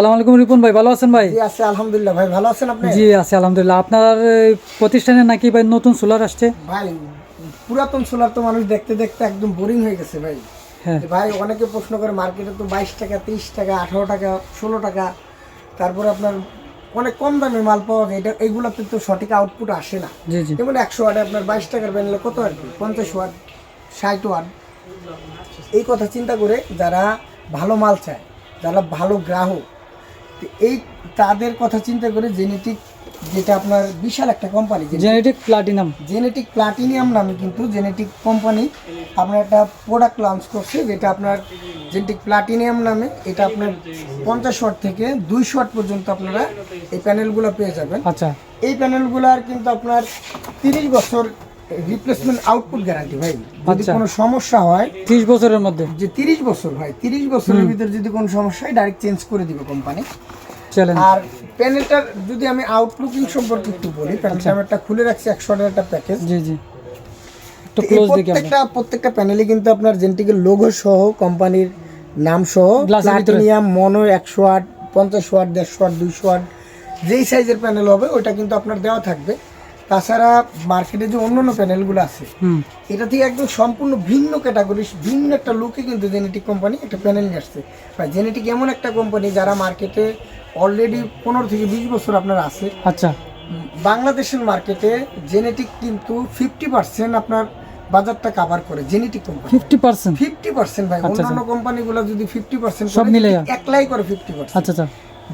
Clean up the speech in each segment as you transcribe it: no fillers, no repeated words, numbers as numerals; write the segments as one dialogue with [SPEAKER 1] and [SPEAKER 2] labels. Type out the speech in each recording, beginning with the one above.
[SPEAKER 1] আসসালামু আলাইকুম রিপন ভাই, ভালো আছেন ভাই?
[SPEAKER 2] জি আছি আলহামদুলিল্লাহ। ভাই ভালো আছেন আপনি?
[SPEAKER 1] জি আছি আলহামদুলিল্লাহ। আপনার প্রতিষ্ঠানে নাকি ভাই নতুন সোলার আসছে?
[SPEAKER 2] ভাই পুরাতন সোলার তো মানুষ দেখতে দেখতে একদম বোরিং হয়ে গেছে ভাই।
[SPEAKER 1] হ্যাঁ
[SPEAKER 2] ভাই অনেকে প্রশ্ন করে মার্কেটে তো 22 টাকা 30 টাকা 18 টাকা 16 টাকা, তারপরে আপনার অনেক কম দামে মাল পাওয়া যায়। এটা এইগুলোতে তো সঠিক আউটপুট আসে না।
[SPEAKER 1] জি জি
[SPEAKER 2] যেমন 100 ওয়াটে আপনার 22 টাকার প্যানেলে কত আর কি 50 ওয়াট 60 ওয়াট। এই কথা চিন্তা করে যারা ভালো মাল চায়, যারা ভালো গ্রাহক, তো এই তাদের কথা চিন্তা করে জেনেটিক, যেটা আপনার বিশাল একটা কোম্পানি, জেনেটিক প্লাটিনিয়াম নামে কিন্তু জেনেটিক কোম্পানি আপনার একটা প্রোডাক্ট লঞ্চ করছে, যেটা আপনার জেনেটিক প্লাটিনিয়াম নামে। এটা আপনার 50 ওয়াট থেকে 200 ওয়াট পর্যন্ত আপনারা এই প্যানেলগুলো পেয়ে যাবেন।
[SPEAKER 1] আচ্ছা
[SPEAKER 2] এই প্যানেলগুলোর কিন্তু আপনার 30 বছর রিপ্লেসমেন্ট আউটপুট গ্যারান্টি ভাই। যদি কোনো সমস্যা হয়
[SPEAKER 1] 30 বছরের মধ্যে,
[SPEAKER 2] যে 30 বছর ভাই, 30 বছরের ভিতরে যদি কোনো সমস্যা হয় ডাইরেক্ট চেঞ্জ করে দিবে কোম্পানি।
[SPEAKER 1] চলেন।
[SPEAKER 2] আর প্যানেলটার যদি আমি আউটলুকিং সম্পর্কে একটু বলি, প্যানেলটা আমি একটা খুলে রাখছি 100 টাকার একটা প্যাকেজ।
[SPEAKER 1] জি জি একটু ক্লোজ দেখি আমরা।
[SPEAKER 2] প্রত্যেকটা প্যানেলে কিন্তু আপনার জেনেটিকের লোগো সহ, কোম্পানির নাম সহ,
[SPEAKER 1] গ্লাসের ভিতরে
[SPEAKER 2] প্লাটিনিয়াম মনো 100 ওয়াট 50 ওয়াট 150 ওয়াট 200 ওয়াট যেই সাইজের প্যানেল হবে ওটা কিন্তু আপনার দেওয়া থাকবে। তাছাড়া মার্কেটে যে অন্যান্য প্যানেলগুলো আছে এটা থেকে একদম সম্পূর্ণ ভিন্ন ক্যাটাগরি, ভিন্ন একটা লুকে কিন্তু জেনেটিক কোম্পানি একটা প্যানেল নিয়ে আসছে। জেনেটিক এমন একটা কোম্পানি যারা মার্কেটে অলরেডি 15 থেকে 20 বছর আপনার আছে।
[SPEAKER 1] আচ্ছা
[SPEAKER 2] বাংলাদেশের মার্কেটে জেনেটিক কিন্তু 50% আপনার বাজারটা কাভার করে জেনেটিক কোম্পানি। 50% ভাই। অন্যান্য কোম্পানিগুলো যদি 50%
[SPEAKER 1] সব মিলে
[SPEAKER 2] একলাই করে 50%।
[SPEAKER 1] আচ্ছা আচ্ছা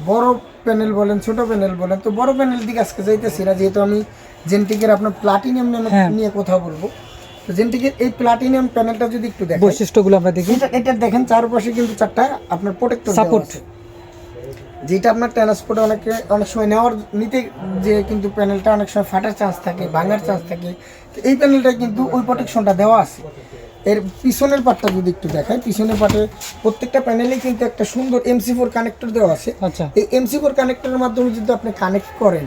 [SPEAKER 2] বড় প্যানেল বলেন ছোট প্যানেল বলেন, তো বড় প্যানেল দিকে আজকে যাইতেছি না, যেহেতু আমি জেনেটিকের আপনার প্লাটিনিয়াম নিয়ে কথা বলবো। তো জেনেটিকের এই প্লাটিনিয়াম প্যানেলটা যদি একটু দেখেন,
[SPEAKER 1] বৈশিষ্ট্যগুলো আমরা দেখি।
[SPEAKER 2] এটা দেখেন চারপাশে কিন্তু 4টা আপনার প্রোটেক্টর সাপোর্ট, যেটা আপনার ট্রান্সপোর্টে অনেক সময় নিতে যে কিন্তু প্যানেলটা অনেক সময় ফাটার চান্স থাকে, ভাঙার চান্স থাকে। তো এই প্যানেলটা কিন্তু ওই প্রোটেকশনটা দেওয়া আছে। এর পিছনের পার্টটা যদি একটু দেখায়, পিছনের পার্টে প্রত্যেকটা প্যানেলে কিন্তু একটা সুন্দর MC4 কানেক্টর দেওয়া আছে।
[SPEAKER 1] আচ্ছা
[SPEAKER 2] এই MC4 কানেক্টরের মাধ্যমে যদি আপনি কানেক্ট করেন,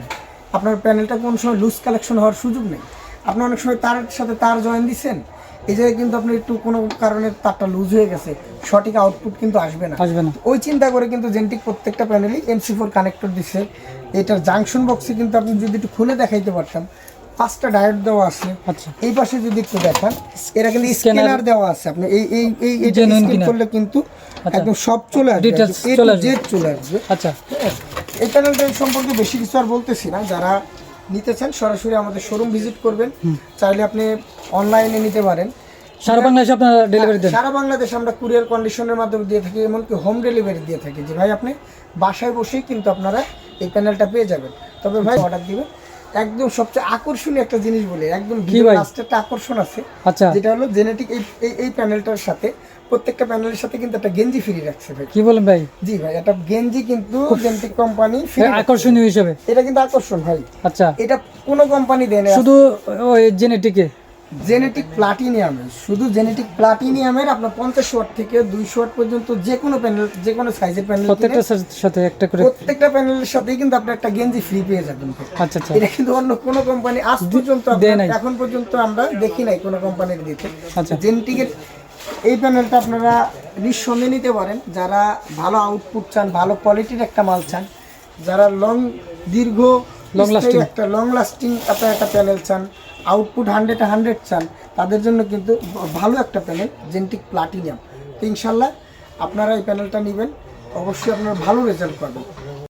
[SPEAKER 2] আপনার প্যানেলটা কোনো সময় লুজ কালেকশন হওয়ার সুযোগ নেই। আপনি অনেক সময় তারের সাথে তার জয়েন দিচ্ছেন, এই জায়গায় কিন্তু আপনি একটু কোনো কারণে তারটা লুজ হয়ে গেছে, সঠিক আউটপুট কিন্তু আসবে না। ওই চিন্তা করে কিন্তু জেনেটিক প্রত্যেকটা প্যানেলেই MC4 কানেক্টর দিচ্ছে। এটার জাংশন বক্সে কিন্তু আপনি যদি একটু খুলে দেখাইতে পারতাম, 5টা ডায়োড দেওয়া আছে।
[SPEAKER 1] আচ্ছা
[SPEAKER 2] এই পাশে যদি একটু দেখান, এরা কিন্তু স্ক্যানার দেওয়া আছে। আপনি এটা স্ক্যান করলে কিন্তু একদম সব চলে আসবে, জেড চলে আসবে।
[SPEAKER 1] আচ্ছা
[SPEAKER 2] এই প্যানেলটা সম্পর্কে বেশি কিছু আর বলতেছি না। যারা নিতে চান সরাসরি আমাদের শোরুম ভিজিট করবেন, চাইলে আপনি অনলাইনে নিতে পারেন।
[SPEAKER 1] সারা বাংলাদেশে আপনারা ডেলিভারি দেন?
[SPEAKER 2] সারা বাংলাদেশে আমরা কুরিয়ার কন্ডিশনের মাধ্যমে দিয়ে থাকি, এমনকি হোম ডেলিভারি দিয়ে থাকি। যে ভাই আপনি বাসায় বসেই কিন্তু আপনারা এই প্যানেলটা পেয়ে যাবেন। তবে ভাই অর্ডার দিবেন। একদম সবচেয়ে আকর্ষণীয় একটা জিনিস বলি, একদম লাস্টে একটা আকর্ষণ আছে।
[SPEAKER 1] আচ্ছা
[SPEAKER 2] যেটা হলো জেনেটিক এই প্যানেলটার সাথে প্রত্যেকটা প্যানেলের সাথে কিন্তু একটা গেঞ্জি ফ্রি রাখছে ভাই।
[SPEAKER 1] কি বলেন ভাই?
[SPEAKER 2] জি ভাই, একটা গেঞ্জি কিন্তু জেনেটিক কোম্পানি ফ্রি,
[SPEAKER 1] আকর্ষণীয় হিসেবে।
[SPEAKER 2] এটা কিন্তু আকর্ষণ ভাই।
[SPEAKER 1] আচ্ছা
[SPEAKER 2] এটা কোনো কোম্পানি দেয় না,
[SPEAKER 1] শুধু ওই জেনেটিক
[SPEAKER 2] প্লাটিনিয়ামের, শুধু জেনেটিক প্লাটিনিয়ামের আপনার 50 ওয়াট থেকে 200 ওয়াট পর্যন্ত যে কোনো প্যানেল, যে কোনো সাইজের প্যানেল, প্রত্যেকটা প্যানেলের সাথেই কিন্তু আপনি একটা গেঞ্জি ফ্রি পেয়ে যাবেন।
[SPEAKER 1] আচ্ছা আচ্ছা
[SPEAKER 2] এটা কিন্তু অন্য কোনো কোম্পানি আজ পর্যন্ত এখন পর্যন্ত আমরা দেখি নাই কোনো কোম্পানির দিতে।
[SPEAKER 1] আচ্ছা
[SPEAKER 2] জেনেটিকের এই প্যানেলটা আপনারা নিঃসন্দেহে নিতে পারেন। যারা ভালো আউটপুট চান, ভালো কোয়ালিটির একটা মাল চান, যারা লং লাস্টিং আপনার একটা প্যানেল চান, আউটপুট 100 চান, তাদের জন্য কিন্তু ভালো একটা প্যানেল জেনেটিক প্লাটিনিয়াম। তো ইনশাল্লাহ আপনারা এই প্যানেলটা নেবেন, অবশ্যই আপনারা ভালো রেজাল্ট পাবেন।